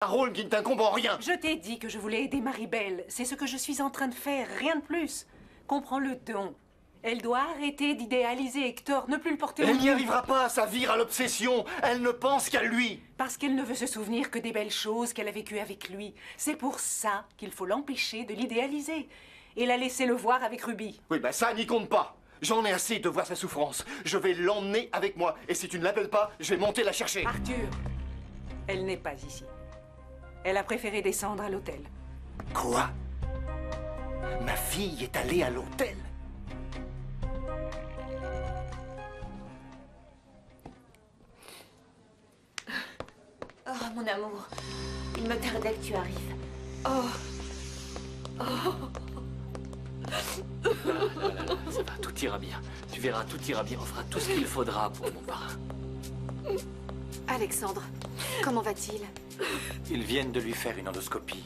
Un rôle qui ne t'incombe en rien. Je t'ai dit que je voulais aider Maribel. C'est ce que je suis en train de faire, rien de plus. Comprends-le donc. Elle doit arrêter d'idéaliser Hector, ne plus le porter au Elle nu. n'y arrivera pas, ça vire à l'obsession. Elle ne pense qu'à lui. Parce qu'elle ne veut se souvenir que des belles choses qu'elle a vécues avec lui. C'est pour ça qu'il faut l'empêcher de l'idéaliser. Et la laisser le voir avec Ruby. Oui, bah ça n'y compte pas. J'en ai assez de voir sa souffrance. Je vais l'emmener avec moi. Et si tu ne l'appelles pas, je vais monter la chercher. Arthur, elle n'est pas ici. Elle a préféré descendre à l'hôtel. Quoi? Ma fille est allée à l'hôtel? Oh, mon amour, il me tardait que tu arrives. Ça va, tout ira bien. Tu verras, tout ira bien. On fera tout ce qu'il faudra pour mon parrain. Alexandre, comment va-t-il? Ils viennent de lui faire une endoscopie.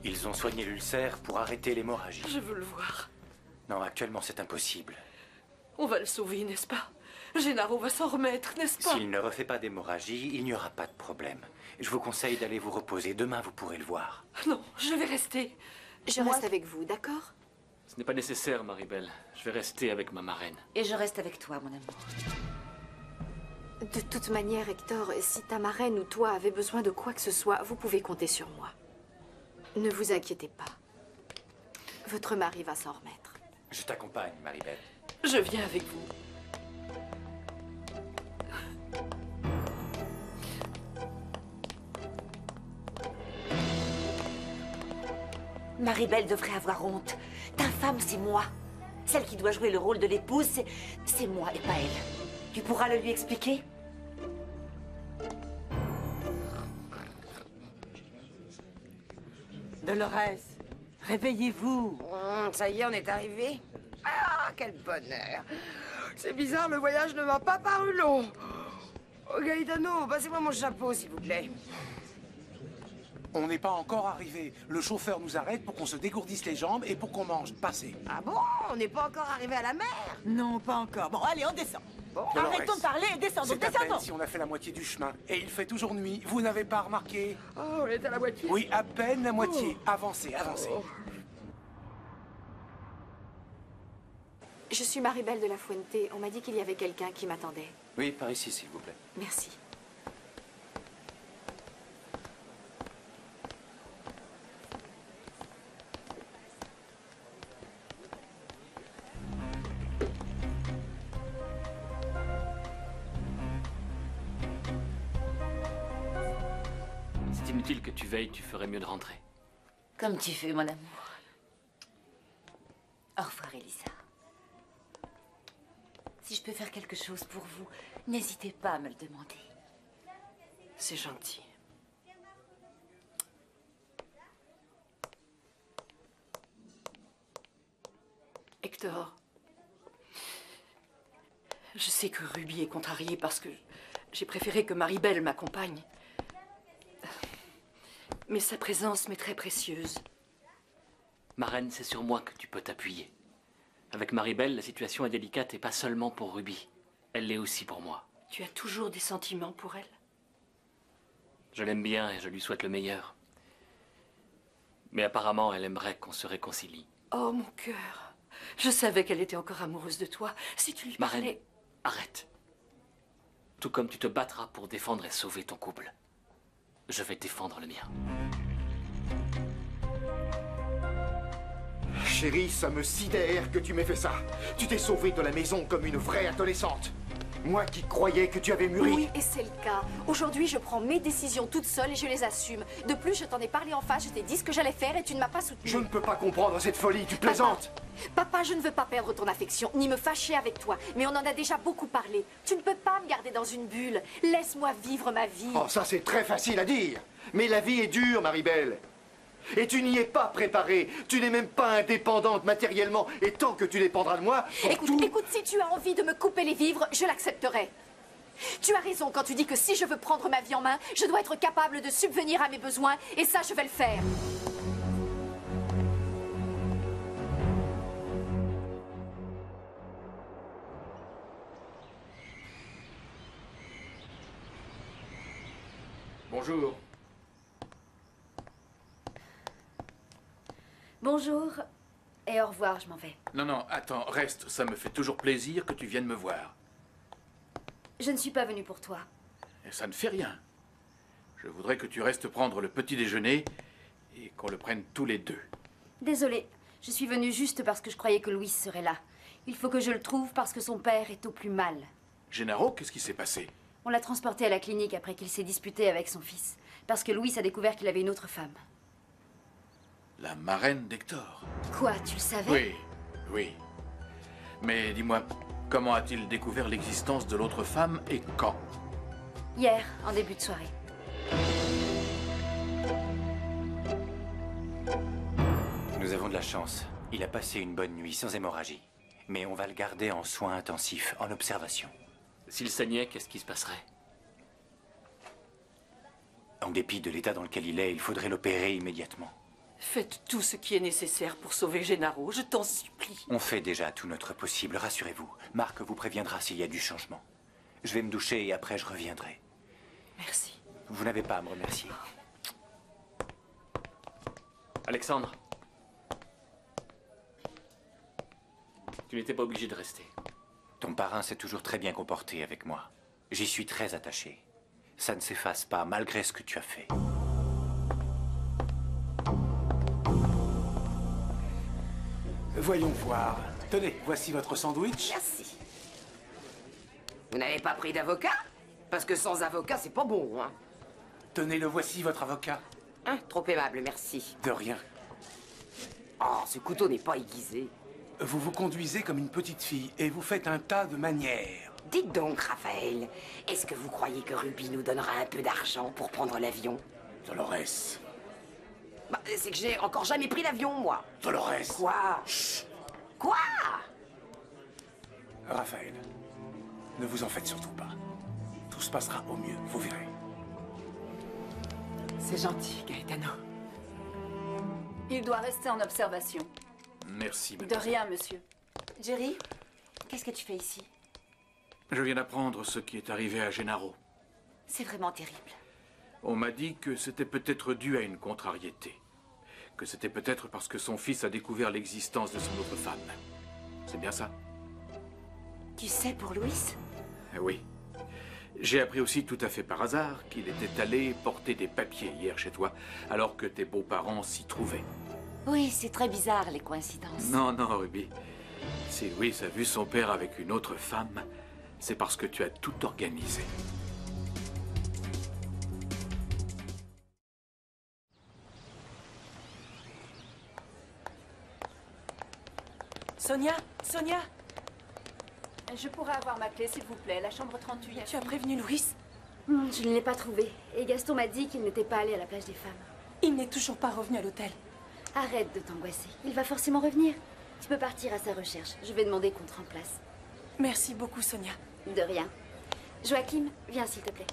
Ils ont soigné l'ulcère pour arrêter l'hémorragie. Je veux le voir. Non, actuellement c'est impossible. On va le sauver, n'est-ce pas? Gennaro va s'en remettre, n'est-ce pas? S'il ne refait pas d'hémorragie, il n'y aura pas de problème. Je vous conseille d'aller vous reposer. Demain, vous pourrez le voir. Non, je vais rester. Je reste avec vous, d'accord? Ce n'est pas nécessaire, Maribel. Je vais rester avec ma marraine. Et je reste avec toi, mon amour. De toute manière, Hector, si ta marraine ou toi avez besoin de quoi que ce soit, vous pouvez compter sur moi. Ne vous inquiétez pas. Votre mari va s'en remettre. Je t'accompagne, Maribel. Je viens avec vous. Maribel devrait avoir honte. Ta femme, c'est moi. Celle qui doit jouer le rôle de l'épouse, c'est moi et pas elle. Tu pourras le lui expliquer? Dolores, réveillez-vous. Ça y est, on est arrivé. Ah, quel bonheur. C'est bizarre, le voyage ne m'a pas paru long. Oh, Gaetano, passez-moi mon chapeau, s'il vous plaît. On n'est pas encore arrivé. Le chauffeur nous arrête pour qu'on se dégourdisse les jambes et pour qu'on mange. Passez. Ah bon? On n'est pas encore arrivé à la mer? Non, pas encore. Bon, allez, on descend. Bon, Arrêtons de parler et descendons, C'est à descendons. peine si on a fait la moitié du chemin. Et il fait toujours nuit. Vous n'avez pas remarqué? Oh, on est à la moitié. Oui, à peine la moitié. Avancez, avancez. Oh. Je suis Maribel de la Fuente. On m'a dit qu'il y avait quelqu'un qui m'attendait. Oui, par ici, s'il vous plaît. Merci. C'est inutile que tu veilles, tu ferais mieux de rentrer. Comme tu veux, mon amour. Au revoir, Elisa. Si je peux faire quelque chose pour vous, n'hésitez pas à me le demander. C'est gentil. Hector, je sais que Ruby est contrariée parce que j'ai préféré que Maribel m'accompagne. Mais sa présence m'est très précieuse. Marraine, c'est sur moi que tu peux t'appuyer. Avec Maribel, la situation est délicate et pas seulement pour Ruby. Elle l'est aussi pour moi. Tu as toujours des sentiments pour elle? Je l'aime bien et je lui souhaite le meilleur. Mais apparemment, elle aimerait qu'on se réconcilie. Oh, mon cœur. Je savais qu'elle était encore amoureuse de toi. Si tu lui Marraine, parlais... arrête. Tout comme tu te battras pour défendre et sauver ton couple, je vais défendre le mien. Chérie, ça me sidère que tu m'aies fait ça. Tu t'es sauvée de la maison comme une vraie adolescente. Moi qui croyais que tu avais mûri. Oui, et c'est le cas. Aujourd'hui, je prends mes décisions toute seule et je les assume. De plus, je t'en ai parlé en face, je t'ai dit ce que j'allais faire et tu ne m'as pas soutenue. Je ne peux pas comprendre cette folie, tu plaisantes. Papa, je ne veux pas perdre ton affection, ni me fâcher avec toi. Mais on en a déjà beaucoup parlé. Tu ne peux pas me garder dans une bulle. Laisse-moi vivre ma vie. Oh, ça c'est très facile à dire. Mais la vie est dure, Maribel. Et tu n'y es pas préparée. Tu n'es même pas indépendante matériellement. Et tant que tu dépendras de moi, pour Écoute, si tu as envie de me couper les vivres, je l'accepterai. Tu as raison quand tu dis que si je veux prendre ma vie en main, je dois être capable de subvenir à mes besoins. Et ça, je vais le faire. Bonjour. Bonjour et au revoir, je m'en vais. Non, non, attends, reste. Ça me fait toujours plaisir que tu viennes me voir. Je ne suis pas venue pour toi. Et ça ne fait rien. Je voudrais que tu restes prendre le petit déjeuner et qu'on le prenne tous les deux. Désolée, je suis venue juste parce que je croyais que Louis serait là. Il faut que je le trouve parce que son père est au plus mal. Gennaro, qu'est-ce qui s'est passé? On l'a transporté à la clinique après qu'il s'est disputé avec son fils. Parce que Louis a découvert qu'il avait une autre femme. La marraine d'Hector. Quoi, tu le savais? Oui, oui. Mais dis-moi, comment a-t-il découvert l'existence de l'autre femme et quand? Hier, en début de soirée. Nous avons de la chance. Il a passé une bonne nuit sans hémorragie. Mais on va le garder en soins intensifs, en observation. S'il saignait, qu'est-ce qui se passerait? En dépit de l'état dans lequel il est, il faudrait l'opérer immédiatement. Faites tout ce qui est nécessaire pour sauver Gennaro, je t'en supplie. On fait déjà tout notre possible, rassurez-vous. Marc vous préviendra s'il y a du changement. Je vais me doucher et après je reviendrai. Merci. Vous n'avez pas à me remercier. Alexandre. Tu n'étais pas obligé de rester. Ton parrain s'est toujours très bien comporté avec moi. J'y suis très attaché. Ça ne s'efface pas, malgré ce que tu as fait. Voyons voir. Tenez, voici votre sandwich. Merci. Vous n'avez pas pris d'avocat? Parce que sans avocat, c'est pas bon, hein. Tenez, le voici, votre avocat. Hein, trop aimable, merci. De rien. Oh, ce couteau n'est pas aiguisé. Vous vous conduisez comme une petite fille et vous faites un tas de manières. Dites donc, Raphaël, est-ce que vous croyez que Ruby nous donnera un peu d'argent pour prendre l'avion? Dolores. Bah, c'est que j'ai encore jamais pris l'avion, moi. Dolores. Quoi? Chut. Quoi? Raphaël, ne vous en faites surtout pas. Tout se passera au mieux, vous verrez. C'est gentil, Gaetano. Il doit rester en observation. Merci, De mademoiselle. rien, monsieur. Jerry, qu'est-ce que tu fais ici? Je viens d'apprendre ce qui est arrivé à Gennaro. C'est vraiment terrible. On m'a dit que c'était peut-être dû à une contrariété. Que c'était peut-être parce que son fils a découvert l'existence de son autre femme. C'est bien ça? Tu sais pour Louis? Oui. J'ai appris aussi tout à fait par hasard qu'il était allé porter des papiers hier chez toi, alors que tes beaux-parents s'y trouvaient. Oui, c'est très bizarre, les coïncidences. Non, non, Ruby. Si Louis a vu son père avec une autre femme, c'est parce que tu as tout organisé. Sonia, Sonia, Je pourrais avoir ma clé, s'il vous plaît. La chambre 38. tu as prévenu Louis? Je ne l'ai pas trouvé. Et Gaston m'a dit qu'il n'était pas allé à la plage des femmes. Il n'est toujours pas revenu à l'hôtel. Arrête de t'angoisser. Il va forcément revenir. Tu peux partir à sa recherche. Je vais demander qu'on te remplace. Merci beaucoup, Sonia. De rien. Joachim, viens s'il te plaît.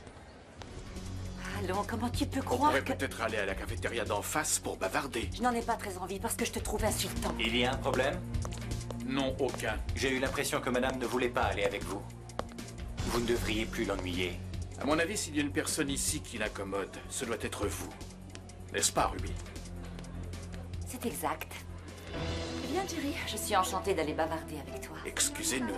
Allons, comment tu peux On croire pourrait que... peut-être aller à la cafétéria d'en face pour bavarder. Je n'en ai pas très envie parce que je te trouve insultant. Il y a un problème? Non, aucun. J'ai eu l'impression que madame ne voulait pas aller avec vous. Vous ne devriez plus l'ennuyer. À mon avis, s'il y a une personne ici qui l'incommode, ce doit être vous. N'est-ce pas, Ruby? C'est exact. Eh bien, Jerry, je suis enchantée d'aller bavarder avec toi. Excusez-nous.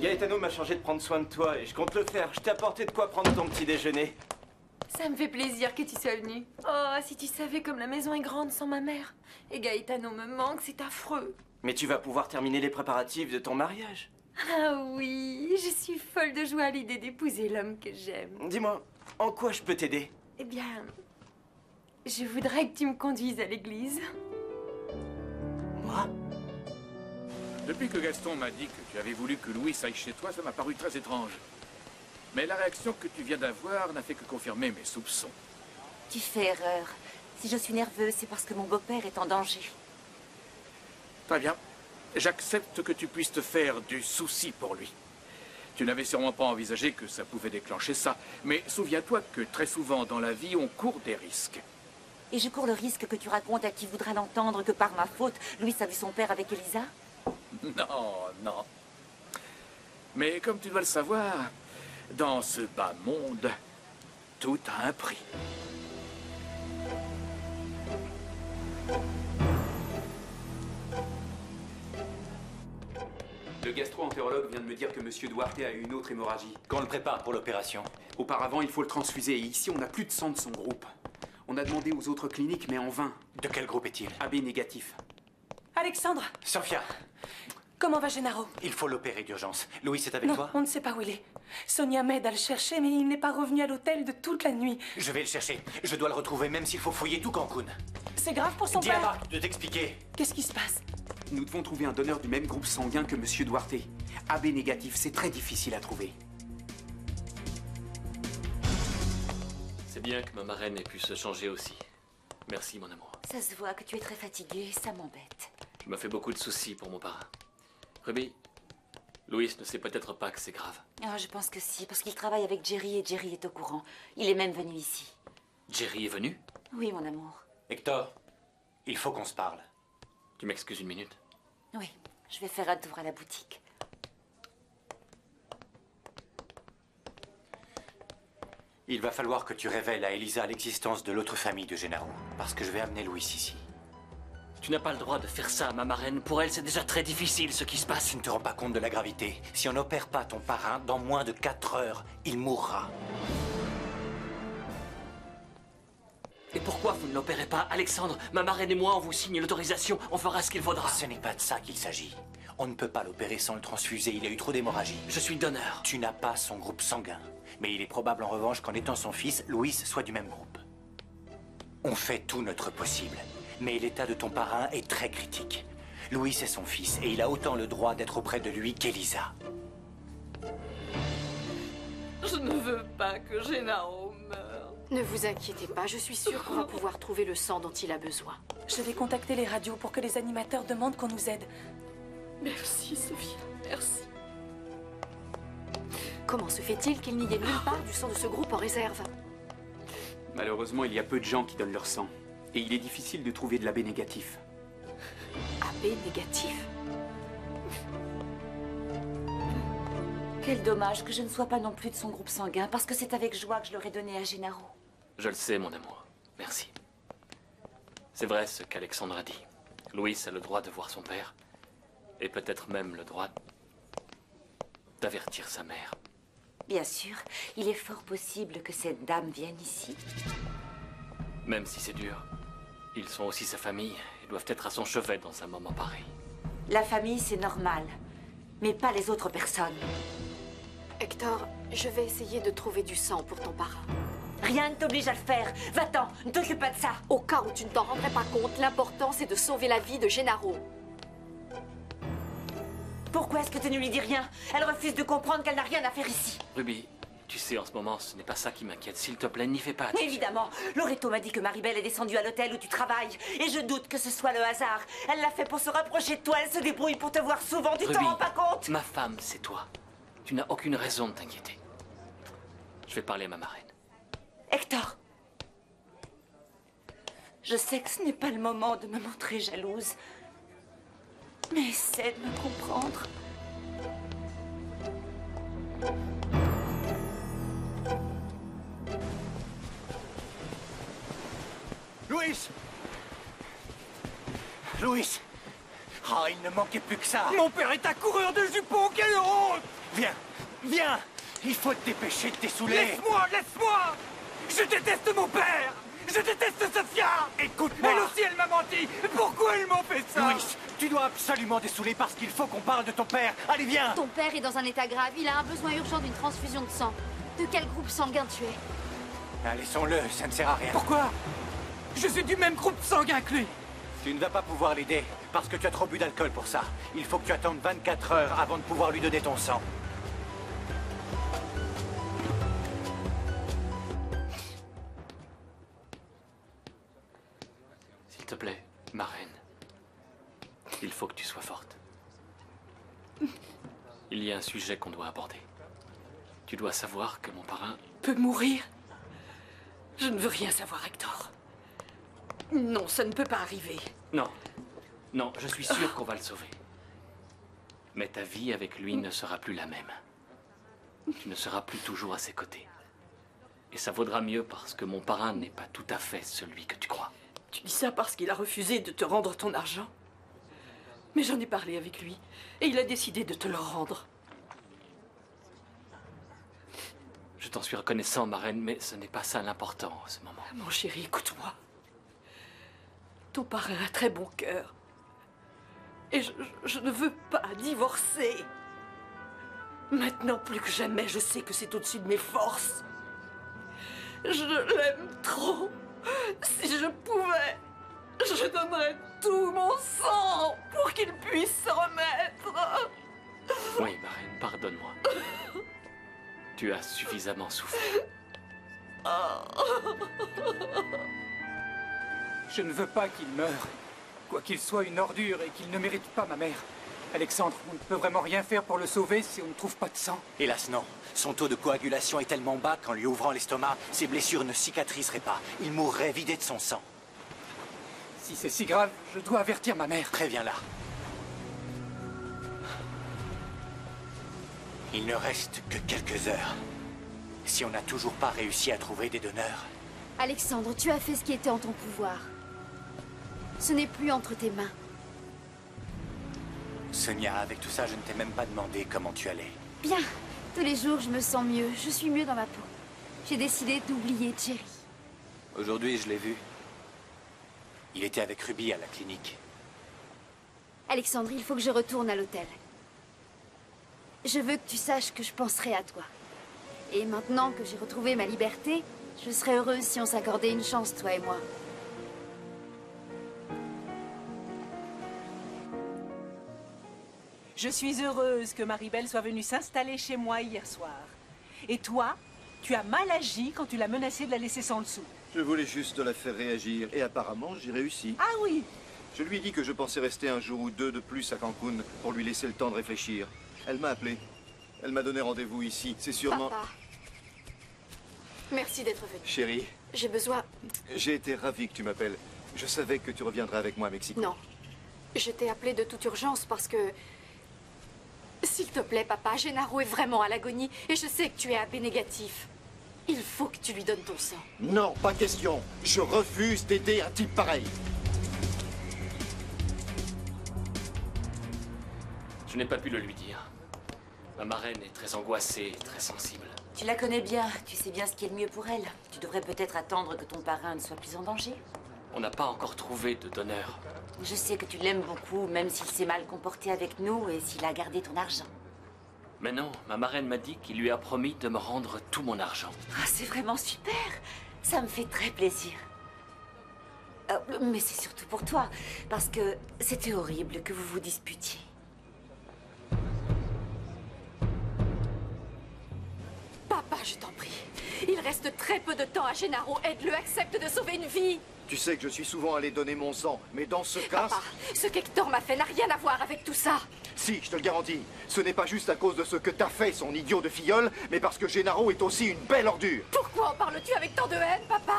Gaetano m'a chargé de prendre soin de toi et je compte le faire. Je t'ai apporté de quoi prendre ton petit déjeuner. Ça me fait plaisir que tu sois venu. Oh, si tu savais comme la maison est grande sans ma mère. Et Gaetano me manque, c'est affreux. Mais tu vas pouvoir terminer les préparatifs de ton mariage. Ah oui, je suis folle de joie à l'idée d'épouser l'homme que j'aime. Dis-moi, en quoi je peux t'aider? Eh bien, je voudrais que tu me conduises à l'église. Moi? Depuis que Gaston m'a dit que tu avais voulu que Louis aille chez toi, ça m'a paru très étrange. Mais la réaction que tu viens d'avoir n'a fait que confirmer mes soupçons. Tu fais erreur. Si je suis nerveuse, c'est parce que mon beau-père est en danger. Très bien. J'accepte que tu puisses te faire du souci pour lui. Tu n'avais sûrement pas envisagé que ça pouvait déclencher ça. Mais souviens-toi que très souvent dans la vie, on court des risques. Et je cours le risque que tu racontes à qui voudra l'entendre que par ma faute, Louis a vu son père avec Elisa? Non, non. Mais comme tu dois le savoir, dans ce bas monde, Tout a un prix. Le gastro-entérologue vient de me dire que Monsieur Duarte a eu une autre hémorragie. Qu'on le prépare pour l'opération. Auparavant, il faut le transfuser. Et ici, on n'a plus de sang de son groupe. On a demandé aux autres cliniques, mais en vain. De quel groupe est-il? AB négatif. Alexandre, Sophia, comment va Gennaro? il faut l'opérer d'urgence. Louis est avec Non, toi? on ne sait pas où il est. Sonia m'aide à le chercher, mais il n'est pas revenu à l'hôtel de toute la nuit. Je vais le chercher. Je dois le retrouver, même s'il faut fouiller tout Cancun. C'est grave pour son Dis à père. Marc de t'expliquer. Qu'est-ce qui se passe? Nous devons trouver un donneur du même groupe sanguin que Monsieur Duarte. AB négatif, c'est très difficile à trouver. C'est bien que ma marraine ait pu se changer aussi. Merci, mon amour. Ça se voit que tu es très fatigué, ça m'embête. Je me fais beaucoup de soucis pour mon parrain. Ruby, Louis ne sait peut-être pas que c'est grave. Ah, je pense que si, parce qu'il travaille avec Jerry et Jerry est au courant. Il est même venu ici. Jerry est venu? Oui, mon amour. Hector, il faut qu'on se parle. Tu m'excuses une minute? Oui, je vais faire un tour à la boutique. Il va falloir que tu révèles à Elisa l'existence de l'autre famille de Gennaro, parce que je vais amener Louis ici. Tu n'as pas le droit de faire ça, ma marraine. Pour elle, c'est déjà très difficile ce qui se passe. Tu ne te rends pas compte de la gravité. Si on n'opère pas ton parrain, dans moins de 4 heures, il mourra. Et pourquoi vous ne l'opérez pas, Alexandre? Ma marraine et moi, on vous signe l'autorisation. On fera ce qu'il faudra. Ce n'est pas de ça qu'il s'agit. On ne peut pas l'opérer sans le transfuser. Il a eu trop d'hémorragie. Je suis donneur. Tu n'as pas son groupe sanguin. Mais il est probable en revanche qu'en étant son fils, Louis soit du même groupe. On fait tout notre possible. Mais l'état de ton parrain est très critique. Louis est son fils et il a autant le droit d'être auprès de lui qu'Elisa. Je ne veux pas que Gennaro meure. Ne vous inquiétez pas, je suis sûre qu'on va pouvoir trouver le sang dont il a besoin. Je vais contacter les radios pour que les animateurs demandent qu'on nous aide. Merci, Sophia, merci. Comment se fait-il qu'il n'y ait nulle part du sang de ce groupe en réserve? Malheureusement, il y a peu de gens qui donnent leur sang. Et il est difficile de trouver de l'AB négatif. AB négatif? Quel dommage que je ne sois pas non plus de son groupe sanguin, parce que c'est avec joie que je l'aurais donné à Gennaro. Je le sais, mon amour. Merci. C'est vrai ce qu'Alexandre a dit. Louis a le droit de voir son père. Et peut-être même le droit d'avertir sa mère. Bien sûr, il est fort possible que cette dame vienne ici. Même si c'est dur, ils sont aussi sa famille et doivent être à son chevet dans un moment pareil. La famille, c'est normal, mais pas les autres personnes. Hector, je vais essayer de trouver du sang pour ton parrain. Rien ne t'oblige à le faire. Va-t'en, ne t'occupe pas de ça. Au cas où tu ne t'en rendrais pas compte, l'important c'est de sauver la vie de Gennaro. Pourquoi est-ce que tu ne lui dis rien? Elle refuse de comprendre qu'elle n'a rien à faire ici. Ruby, tu sais, en ce moment, ce n'est pas ça qui m'inquiète. S'il te plaît, n'y fais pas attention. Évidemment, Loreto m'a dit que Maribel est descendue à l'hôtel où tu travailles. Et je doute que ce soit le hasard. Elle l'a fait pour se rapprocher de toi. Elle se débrouille pour te voir souvent. Tu t'en Ruby, rends pas compte? ma femme, c'est toi. Tu n'as aucune raison de t'inquiéter. Je vais parler à ma marraine. Hector, je sais que ce n'est pas le moment de me montrer jalouse. Mais essaie de me comprendre. Louis! Louis! Ah, il ne manquait plus que ça! Mon père est un coureur de jupons, quelle honte! Viens! Viens! Il faut te dépêcher de t'essouler! Laisse-moi, laisse-moi! Je déteste mon père! Je déteste Sophia! Écoute-moi! Elle aussi, elle m'a menti! Pourquoi elle m'a fait ça? Louis, tu dois absolument dessouler parce qu'il faut qu'on parle de ton père! Allez, viens! Ton père est dans un état grave, il a un besoin urgent d'une transfusion de sang. De quel groupe sanguin tu es? Laissons-le, ça ne sert à rien. Pourquoi? Je suis du même groupe sanguin que lui! Tu ne vas pas pouvoir l'aider parce que tu as trop bu d'alcool pour ça. Il faut que tu attendes 24 heures avant de pouvoir lui donner ton sang. S'il te plaît, ma reine. Il faut que tu sois forte. Il y a un sujet qu'on doit aborder. Tu dois savoir que mon parrain... Peut mourir? Je ne veux rien savoir, Hector. Non, ça ne peut pas arriver. Non. Non, je suis sûr qu'on va le sauver. Mais ta vie avec lui ne sera plus la même. Tu ne seras plus toujours à ses côtés. Et ça vaudra mieux parce que mon parrain n'est pas tout à fait celui que tu crois. Tu dis ça parce qu'il a refusé de te rendre ton argent. Mais j'en ai parlé avec lui et il a décidé de te le rendre. Je t'en suis reconnaissant, marraine, mais ce n'est pas ça l'important en ce moment. Mon chéri, écoute-moi. Ton parrain a très bon cœur. Et je ne veux pas divorcer. Maintenant, plus que jamais, je sais que c'est au-dessus de mes forces. Je l'aime trop. Si je pouvais, je donnerais tout mon sang pour qu'il puisse se remettre. Oui, marraine, pardonne-moi. Tu as suffisamment souffert. Je ne veux pas qu'il meure. Quoi qu'il soit une ordure et qu'il ne mérite pas ma mère. Alexandre, on ne peut vraiment rien faire pour le sauver si on ne trouve pas de sang. Hélas non. Son taux de coagulation est tellement bas qu'en lui ouvrant l'estomac, ses blessures ne cicatriseraient pas. Il mourrait vidé de son sang. Si c'est si grave, je dois avertir ma mère. Préviens-la. Il ne reste que quelques heures. Si on n'a toujours pas réussi à trouver des donneurs... Alexandre, tu as fait ce qui était en ton pouvoir. Ce n'est plus entre tes mains. Sonia, avec tout ça, je ne t'ai même pas demandé comment tu allais. Bien. Tous les jours, je me sens mieux. Je suis mieux dans ma peau. J'ai décidé d'oublier Jerry. Aujourd'hui, je l'ai vu. Il était avec Ruby à la clinique. Alexandre, il faut que je retourne à l'hôtel. Je veux que tu saches que je penserai à toi. Et maintenant que j'ai retrouvé ma liberté, je serais heureuse si on s'accordait une chance, toi et moi. Je suis heureuse que Maribel soit venue s'installer chez moi hier soir. Et toi, tu as mal agi quand tu l'as menacée de la laisser sans le sou. Je voulais juste la faire réagir, et apparemment, j'ai réussi. Ah oui? Je lui ai dit que je pensais rester un jour ou deux de plus à Cancun pour lui laisser le temps de réfléchir. Elle m'a appelé. Elle m'a donné rendez-vous ici. C'est sûrement... Papa. Merci d'être venu. Chérie, J'ai besoin... j'ai été ravi que tu m'appelles. Je savais que tu reviendrais avec moi à Mexico. Non. Je t'ai appelé de toute urgence parce que... S'il te plaît, papa, Gennaro est vraiment à l'agonie et je sais que tu es AB négatif. Il faut que tu lui donnes ton sang. Non, pas question. Je refuse d'aider un type pareil. Je n'ai pas pu le lui dire. Ma marraine est très angoissée, très sensible. Tu la connais bien, tu sais bien ce qui est le mieux pour elle. Tu devrais peut-être attendre que ton parrain ne soit plus en danger. On n'a pas encore trouvé de donneur. Je sais que tu l'aimes beaucoup, même s'il s'est mal comporté avec nous et s'il a gardé ton argent. Mais non, ma marraine m'a dit qu'il lui a promis de me rendre tout mon argent. Ah, c'est vraiment super. Ça me fait très plaisir. Mais c'est surtout pour toi, parce que c'était horrible que vous vous disputiez. Papa, je t'en prie. Il reste très peu de temps à Gennaro. Aide-le, accepte de sauver une vie. Tu sais que je suis souvent allé donner mon sang, mais dans ce cas... Papa, ce qu'Hector m'a fait n'a rien à voir avec tout ça. Si, je te le garantis. Ce n'est pas juste à cause de ce que t'as fait, son idiot de filleul, mais parce que Gennaro est aussi une belle ordure. Pourquoi en parles-tu avec tant de haine, papa?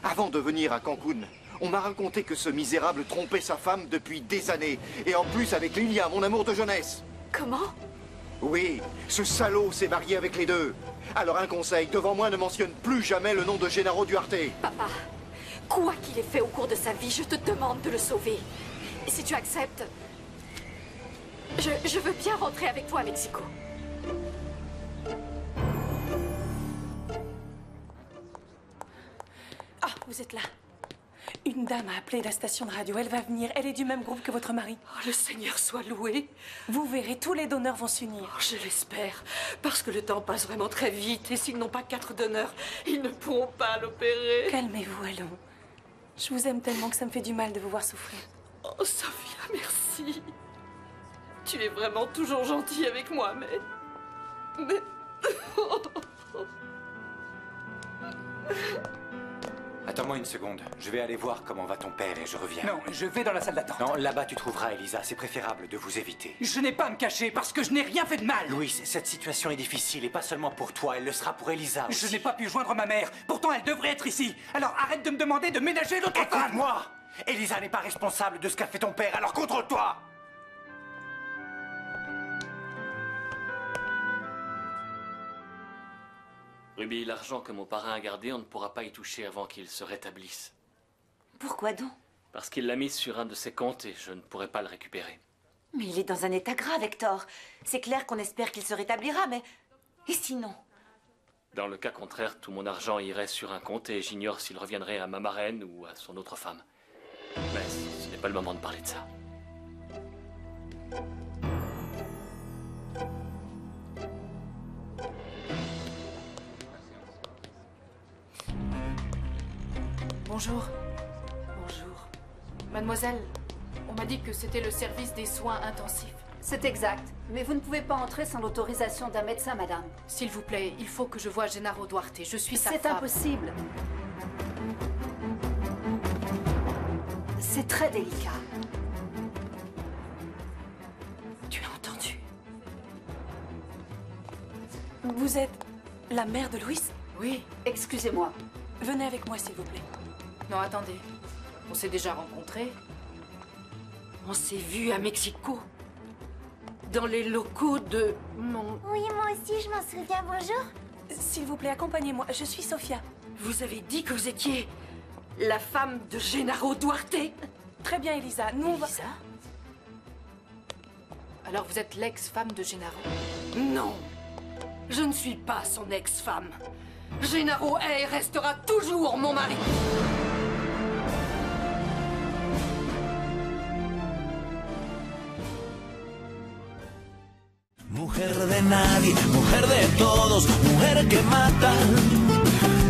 Avant de venir à Cancun, on m'a raconté que ce misérable trompait sa femme depuis des années. Et en plus avec Lilia, mon amour de jeunesse. Comment? Oui, ce salaud s'est marié avec les deux. Alors un conseil, devant moi ne mentionne plus jamais le nom de Gennaro Duarte. Papa, quoi qu'il ait fait au cours de sa vie, je te demande de le sauver. Et si tu acceptes, je veux bien rentrer avec toi à Mexico. Ah, vous êtes là. Une dame a appelé la station de radio. Elle va venir. Elle est du même groupe que votre mari. Oh, le Seigneur soit loué. Vous verrez, tous les donneurs vont s'unir. Oh, je l'espère. Parce que le temps passe vraiment très vite. Et s'ils n'ont pas 4 donneurs, ils ne pourront pas l'opérer. Calmez-vous, allons. Je vous aime tellement que ça me fait du mal de vous voir souffrir. Oh, Sophia, merci. Tu es vraiment toujours gentille avec moi, mais... Attends-moi une seconde. Je vais aller voir comment va ton père et je reviens. Non, je vais dans la salle d'attente. Non, là-bas tu trouveras Elisa. C'est préférable de vous éviter. Je n'ai pas à me cacher parce que je n'ai rien fait de mal. Louis, cette situation est difficile et pas seulement pour toi. Elle le sera pour Elisa aussi. Je n'ai pas pu joindre ma mère. Pourtant, elle devrait être ici. Alors arrête de me demander de ménager l'autre femme. Écoute-moi. Elisa n'est pas responsable de ce qu'a fait ton père. Alors contrôle-toi. Ruby, l'argent que mon parrain a gardé, on ne pourra pas y toucher avant qu'il se rétablisse. Pourquoi donc? Parce qu'il l'a mis sur un de ses comptes et je ne pourrai pas le récupérer. Mais il est dans un état grave, Hector. C'est clair qu'on espère qu'il se rétablira, mais... Et sinon? Dans le cas contraire, tout mon argent irait sur un compte et j'ignore s'il reviendrait à ma marraine ou à son autre femme. Mais ce n'est pas le moment de parler de ça. Bonjour. Bonjour. Mademoiselle, on m'a dit que c'était le service des soins intensifs. C'est exact. Mais vous ne pouvez pas entrer sans l'autorisation d'un médecin, madame. S'il vous plaît, il faut que je voie Gennaro Duarte. Je suis sa femme. C'est impossible. C'est très délicat. Tu as entendu? Vous êtes la mère de Luis? Oui. Excusez-moi. Venez avec moi, s'il vous plaît. Non, attendez. On s'est déjà rencontrés. On s'est vu à Mexico. Dans les locaux de mon... Oui, moi aussi, je m'en souviens. Bonjour. S'il vous plaît, accompagnez-moi. Je suis Sofia. Vous avez dit que vous étiez la femme de Gennaro Duarte? Très bien, Elisa. Nous, Elisa? Alors vous êtes l'ex-femme de Gennaro? Non. Je ne suis pas son ex-femme. Gennaro est et restera toujours mon mari. Mujer de nadie, mujer de todos, mujer que mata,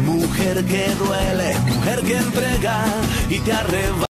mujer que duele, mujer que entrega y te arrebata.